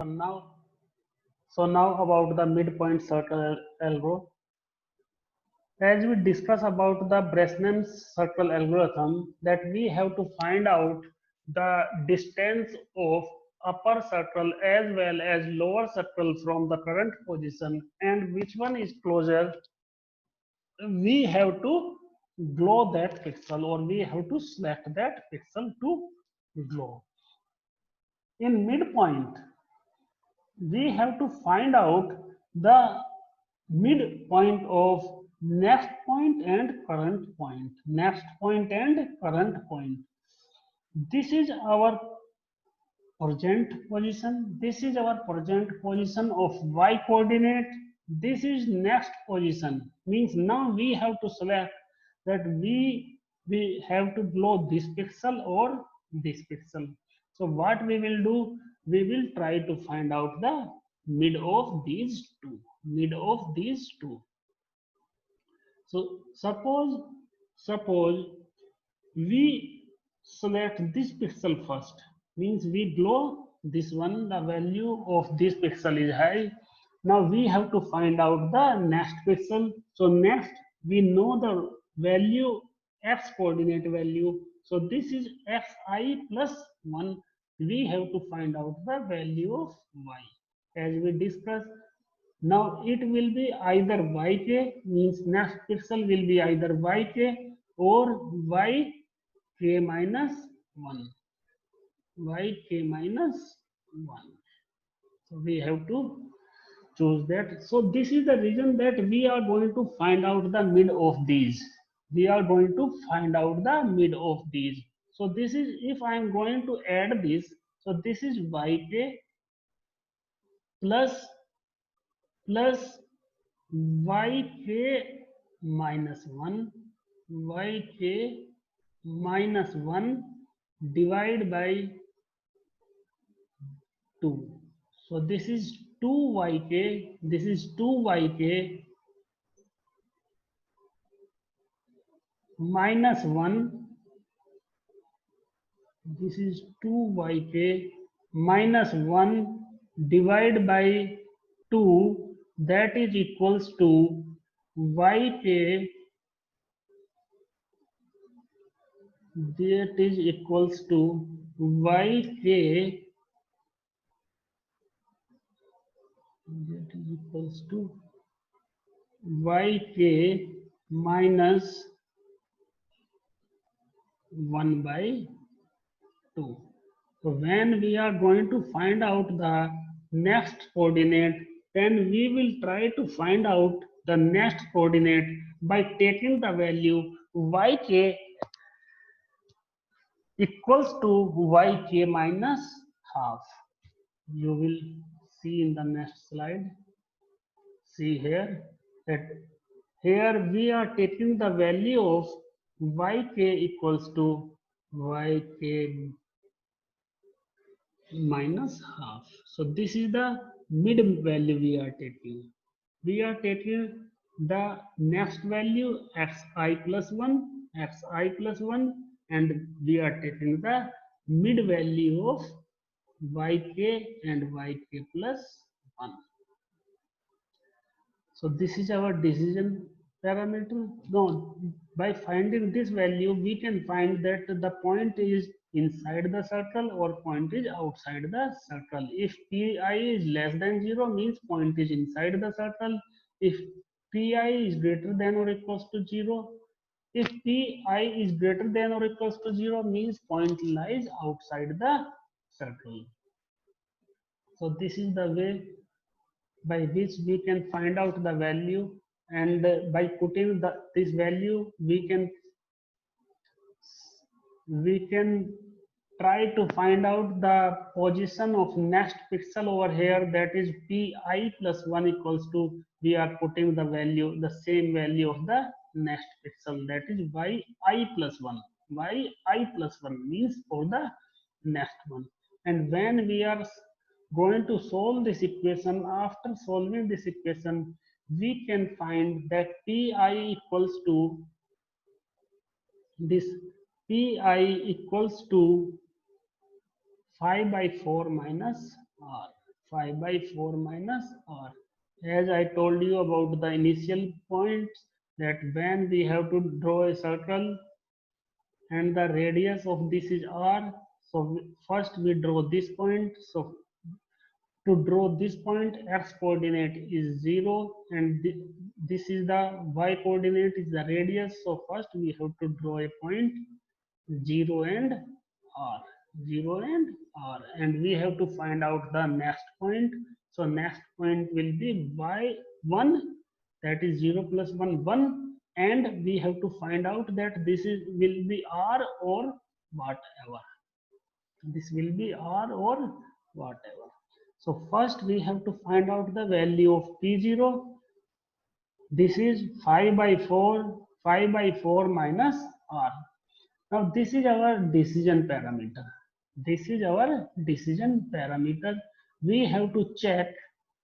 now, now about the midpoint circle algorithm. As we discuss about the Bresnan's circle algorithm, that we have to find out the distance of upper circle as well as lower circle from the current position and which one is closer. We have to glow that pixel or we have to select that pixel to glow. In midpoint, we have to find out the midpoint of next point and current point. Next point and current point. This is our present position. This is our present position of y coordinate. This is next position. Means now we have to select that we have to blow this pixel or this pixel. So what we will do, we will try to find out the mid of these two. Mid of these two. So suppose we select this pixel first, means we glow this one, the value of this pixel is high. Now we have to find out the next pixel. So next we know the value x coordinate value. So this is xi plus 1. We have to find out the value of y. As we discussed, now it will be either yk, means next pixel will be either yk or yk minus 1. Yk minus 1. So we have to choose that. So this is the reason that we are going to find out the mid of these. We are going to find out the mid of these. So this is, if I am going to add this, so this is yk plus plus yk minus 1, yk minus 1 divided by 2. So this is 2yk, this is 2yk minus 1, this is 2yk minus 1 divided by 2, that is equals to yk, that is equals to yk, that is equals to yk minus 1 by 2. So when we are going to find out the next coordinate, then we will try to find out the next coordinate by taking the value yk equals to yk minus half. You will see in the next slide. See here that here we are taking the value of yk equals to yk minus half. So this is the mid value we are taking. We are taking the next value xi plus 1, xi plus 1, and we are taking the mid value of yk and yk plus 1. So this is our decision parameter. No, by finding this value, we can find that the point is inside the circle or point is outside the circle. If pi is less than 0, means point is inside the circle. If pi is greater than or equals to 0, if pi is greater than or equals to 0, means point lies outside the circle. So this is the way by which we can find out the value, and by putting this value we can try to find out the position of next pixel over here, that is pi plus 1 equals to, we are putting the value, the same value of the next pixel, that is yi plus 1. Yi plus 1 means for the next one. And when we are going to solve this equation, after solving this equation, we can find that pi equals to this, pi equals to 5 by 4 minus r. 5 by 4 minus r. As I told you about the initial points, that when we have to draw a circle and the radius of this is r, so first we draw this point. So to draw this point, x coordinate is 0 and this is the y coordinate is the radius. So first we have to draw a point 0 and r, 0 and r, and we have to find out the next point. So next point will be y1, that is 0 plus 1 1, and we have to find out that this is will be r or whatever, this will be r or whatever. So first we have to find out the value of p0. This is 5 by 4, 5 by 4 minus r. Now this is our decision parameter. This is our decision parameter. We have to check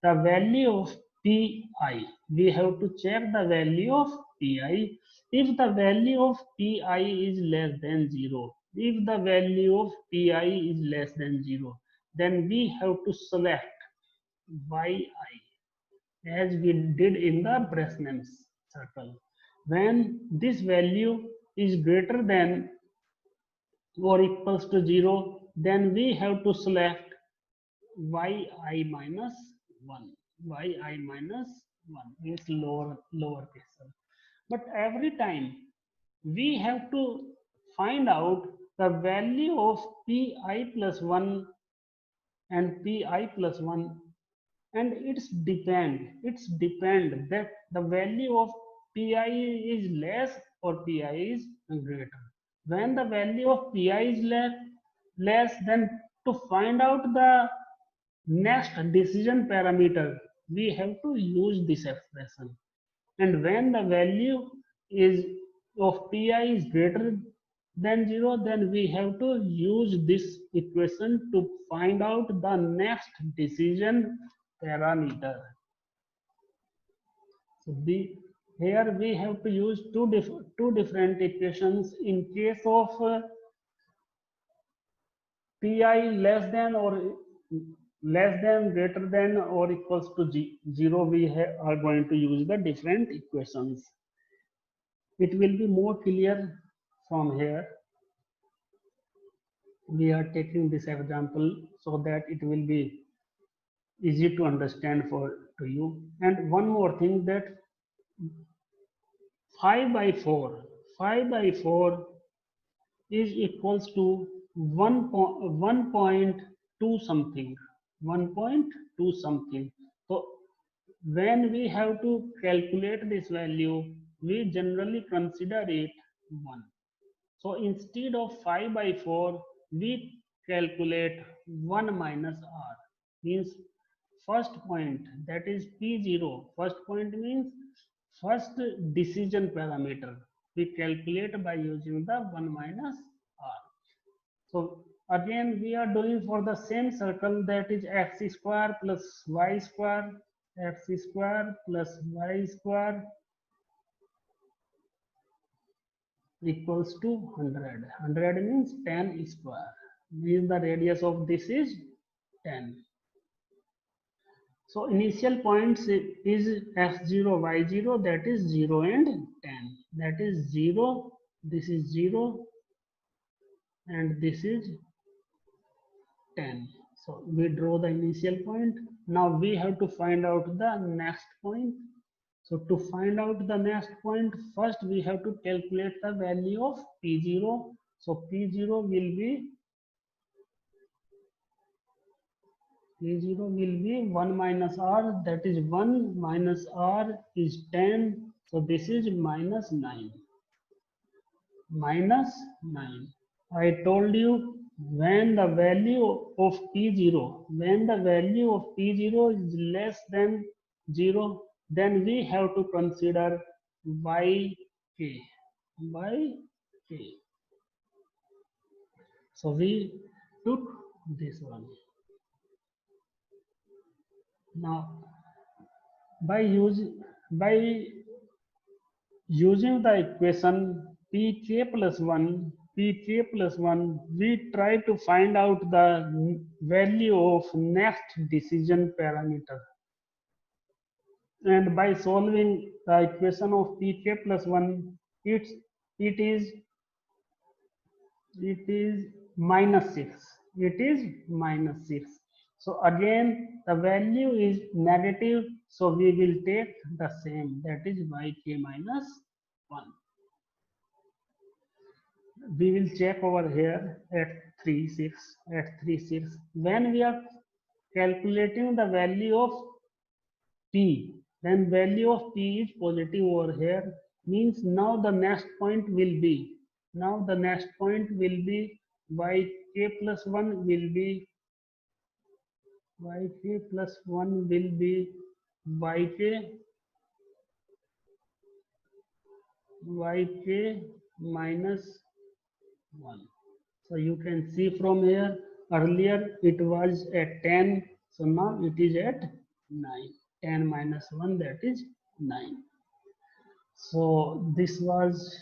the value of pi. We have to check the value of pi. If the value of pi is less than 0, if the value of pi is less than 0, then we have to select yi as we did in the Bresnan's circle. When this value is greater than or equals to 0, then we have to select yi minus 1. Yi minus 1 means lower case. But every time we have to find out the value of pi plus 1 and pi plus 1, and it's depend that the value of pi is less or pi is greater. When the value of pi is less, then to find out the next decision parameter we have to use this expression, and when the value is of pi is greater than 0, then we have to use this equation to find out the next decision parameter. So here we have to use two different equations. In case of pi less than or greater than or equals to 0, we are going to use the different equations. It will be more clear from here. We are taking this example so that it will be easy to understand to you. And one more thing, that 5 by 4 is equals to 1.2 something, 1.2 something. So when we have to calculate this value, we generally consider it 1. So instead of 5 by 4, we calculate 1 minus r, means first point, that is p0. First point means first decision parameter. We calculate by using the 1 minus r. So again we are doing for the same circle, that is x square plus y square, x square plus y square equals to 100. 100 means 10 square. Means the radius of this is 10. So initial points is x0, y0, that is 0 and 10. That is 0, this is 0, and this is 10. So we draw the initial point. Now we have to find out the next point. So to find out the next point, first we have to calculate the value of p0. So p0 will be 1 minus r, that is 1 minus r is 10. So this is minus 9. Minus 9. I told you, when the value of p0, is less than 0, then we have to consider yk. So we took this one. Now by using the equation pk plus 1, pk plus 1, we try to find out the value of next decision parameter. And by solving the equation of pk plus 1, it's it is it is minus 6. It is minus 6. So again the value is negative, so we will take the same, that is yk minus 1. We will check over here at 3 6 when we are calculating the value of p, then value of p is positive over here, means now the next point will be, yk plus 1 will be, yk plus 1 will be yk minus 1. So you can see from here, earlier it was at 10, so now it is at 9. 10 minus 1, that is 9. So this was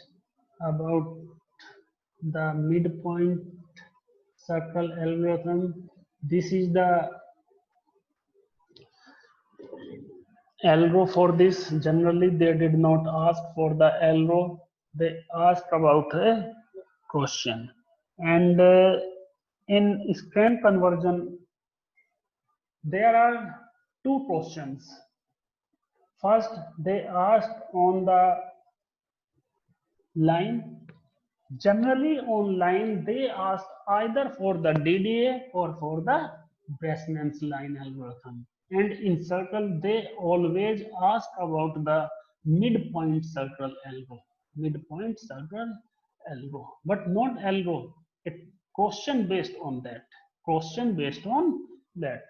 about the midpoint circle algorithm. This is the algo for this. Generally they did not ask for the algo, they asked about a question. And in scan conversion there are two questions. First they asked on the line. Generally on line they ask either for the DDA or for the Bresnan's line algorithm. And in circle they always ask about the midpoint circle algo. Midpoint circle algo. But not algo. A question based on that. Question based on that.